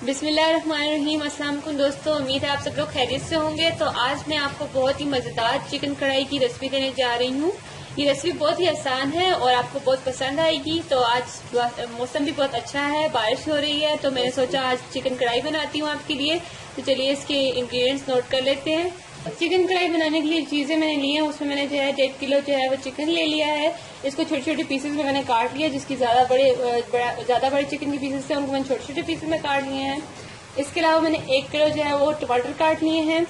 बिस्मिल्लाहिर्रहमानिर्रहीम। अस्सलाम वालेकुम दोस्तों, उम्मीद है आप सब लोग खैरियत से होंगे। तो आज मैं आपको बहुत ही मज़ेदार चिकन कढ़ाई की रेसिपी देने जा रही हूँ। ये रेसिपी बहुत ही आसान है और आपको बहुत पसंद आएगी। तो आज मौसम भी बहुत अच्छा है, बारिश हो रही है, तो मैंने सोचा आज चिकन कढ़ाई बनाती हूँ आपके लिए। तो चलिए इसके इंग्रेडिएंट्स नोट कर लेते हैं। चिकन कढ़ाई बनाने के लिए चीज़ें मैंने ली हैं, उसमें मैंने जो है 1.5 किलो जो है वो चिकन ले लिया है। इसको छोटे छोटे पीसेस में मैंने काट लिया, जिसकी ज़्यादा बड़े चिकन के पीसेस थे उनको मैंने छोटे छोटे पीसेस में काट लिए हैं। इसके अलावा मैंने 1 किलो जो है वो टमाटर काट लिए हैं।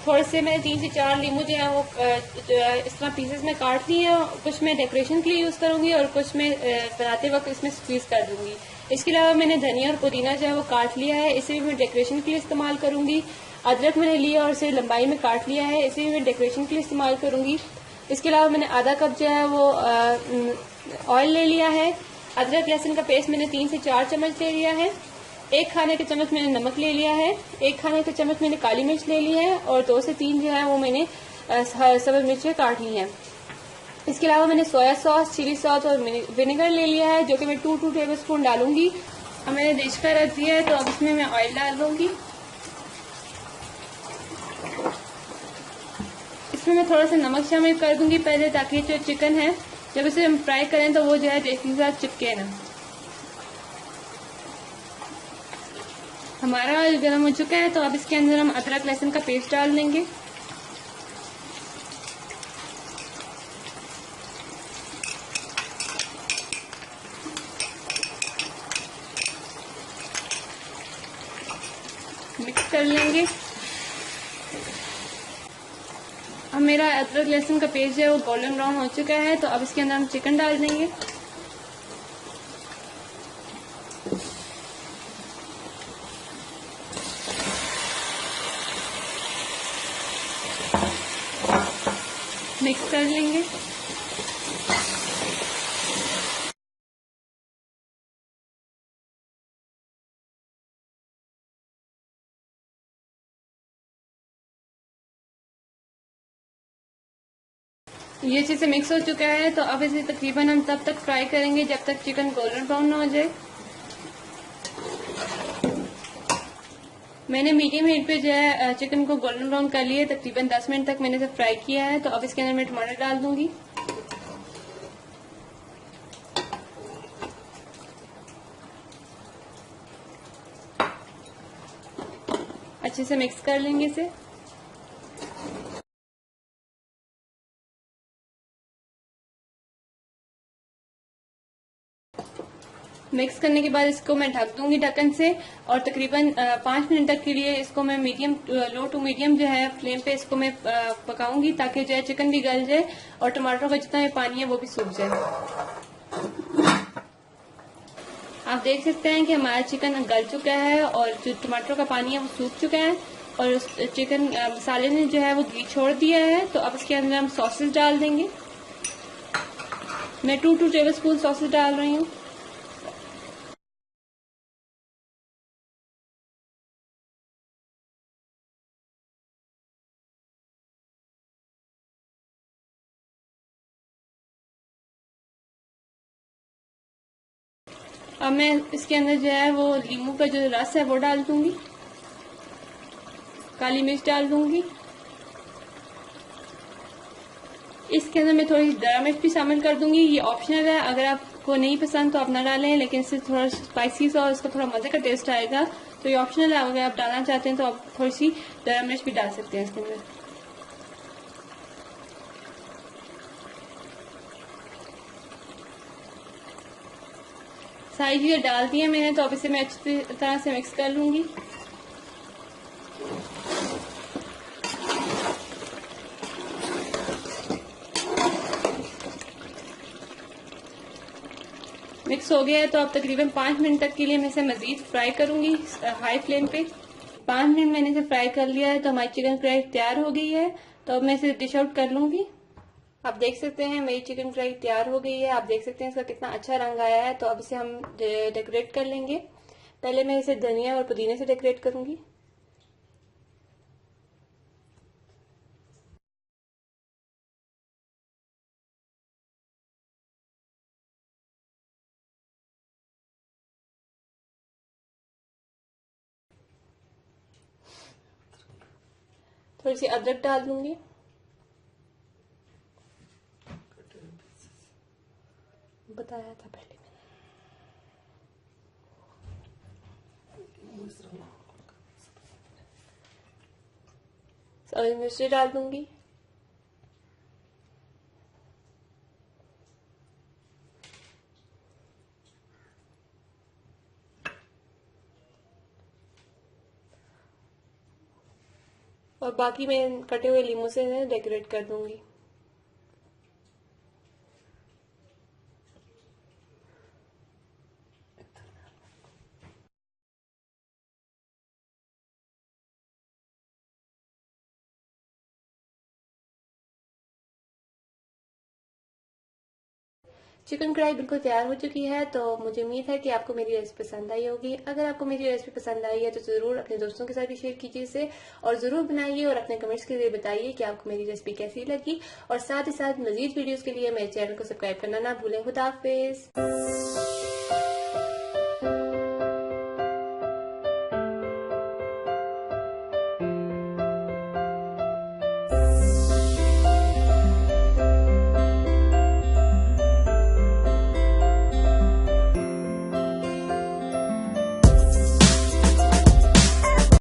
थोड़े से मैंने 3 से 4 नींबू जो है वो इस तरह पीसेस में काट लिए हैं। कुछ मैं डेकोरेशन के लिए यूज़ करूँगी और कुछ मैं बनाते वक्त इसमें स्क्वीज़ कर दूँगी। इसके अलावा मैंने धनिया और पुदीना जो है वो काट लिया है, इसे भी मैं डेकोरेशन के लिए इस्तेमाल करूँगी। अदरक मैंने लिया और इसे लंबाई में काट लिया है, इसे भी मैं डेकोरेशन के लिए इस्तेमाल करूँगी। इसके अलावा मैंने आधा कप जो है वो ऑयल ले लिया है। अदरक लहसुन का पेस्ट मैंने 3 से 4 चम्मच ले लिया है। 1 खाने का चम्मच मैंने नमक ले लिया है। 1 खाने का चम्मच मैंने काली मिर्च ले ली है और 2 से 3 जो है वो मैंने सब्ज़ मिर्चें काट ली हैं। इसके अलावा मैंने सोया सॉस, चिली सॉस और विनेगर ले लिया है, जो कि मैं 2 टेबल स्पून डालूंगी। अब मैंने डिश पर रख दिया है, तो अब इसमें मैं ऑयल डाल दूंगी। इसमें मैं थोड़ा सा नमक शामिल कर दूंगी पहले, ताकि जो चिकन है जब इसे हम फ्राई करें तो वो जो है देसी के साथ चिपके ना। हमारा ऑयल गर्म हो चुका है, तो अब इसके अंदर हम अदरक लहसुन का पेस्ट डाल देंगे। मिक्स कर लेंगे। अब मेरा अदरक लहसुन का पेस्ट जो है वो गोल्डन ब्राउन हो चुका है, तो अब इसके अंदर हम चिकन डाल देंगे। मिक्स कर लेंगे। ये अच्छे से मिक्स हो चुका है, तो अब इसे तकरीबन हम तब तक फ्राई करेंगे जब तक चिकन गोल्डन ब्राउन ना हो जाए। मैंने मीडियम हीट पे जो है चिकन को गोल्डन ब्राउन कर लिया, तकरीबन 10 मिनट तक मैंने इसे फ्राई किया है। तो अब इसके अंदर मैं टमाटर डाल दूंगी। अच्छे से मिक्स कर लेंगे इसे। मिक्स करने के बाद इसको मैं ढक दूंगी ढक्कन से, और तकरीबन 5 मिनट तक के लिए इसको मैं लो टू मीडियम जो है फ्लेम पे इसको मैं पकाऊंगी, ताकि जो है चिकन भी गल जाए और टमाटर का जितना भी पानी है वो भी सूख जाए। आप देख सकते हैं कि हमारा चिकन गल चुका है और जो टमाटर का पानी है वो सूख चुका है, और उस चिकन मसाले ने जो है वो घी छोड़ दिया है। तो अब इसके अंदर हम सॉसेस डाल देंगे। मैं 2 टेबल स्पून सॉसेस डाल रही हूँ। अब मैं इसके अंदर जो है वो नींबू का जो रस है वो डाल दूंगी। काली मिर्च डाल दूंगी। इसके अंदर मैं थोड़ी हरा मिर्च भी शामिल कर दूंगी। ये ऑप्शनल है, अगर आपको नहीं पसंद तो आप ना डालें, लेकिन इससे थोड़ा स्पाइसी सा और इसका थोड़ा मजे का टेस्ट आएगा। तो ये ऑप्शनल है, अगर आप डालना चाहते हैं तो आप थोड़ी सी हरा मिर्च भी डाल सकते हैं इसके अंदर। सारी चीजें डाल दी है मैंने, तो अब इसे मैं अच्छी तरह से मिक्स कर लूंगी। मिक्स हो गया है, तो अब तकरीबन 5 मिनट तक के लिए मैं इसे मजीद फ्राई करूंगी हाई फ्लेम पे। 5 मिनट मैंने इसे फ्राई कर लिया है, तो हमारी चिकन फ्राई तैयार हो गई है। तो अब मैं इसे डिश आउट कर लूंगी। आप देख सकते हैं मेरी चिकन फ्राई तैयार हो गई है। आप देख सकते हैं इसका कितना अच्छा रंग आया है। तो अब इसे हम डेकोरेट कर लेंगे। पहले मैं इसे धनिया और पुदीने से डेकोरेट करूंगी। थोड़ी सी अदरक डाल दूंगी, बताया था पहले मैंने। सब्जी मिर्ची डाल दूंगी, और बाकी मैं कटे हुए लीमू से डेकोरेट कर दूंगी। चिकन कढ़ाई बिल्कुल तैयार हो चुकी है, तो मुझे उम्मीद है कि आपको मेरी रेसिपी पसंद आई होगी। अगर आपको मेरी रेसिपी पसंद आई है तो ज़रूर अपने दोस्तों के साथ भी शेयर कीजिए इसे, और ज़रूर बनाइए और अपने कमेंट्स के लिए बताइए कि आपको मेरी रेसिपी कैसी लगी। और साथ ही साथ मजीद वीडियोस के लिए मेरे चैनल को सब्सक्राइब करना ना भूलें। खुदा हाफिज।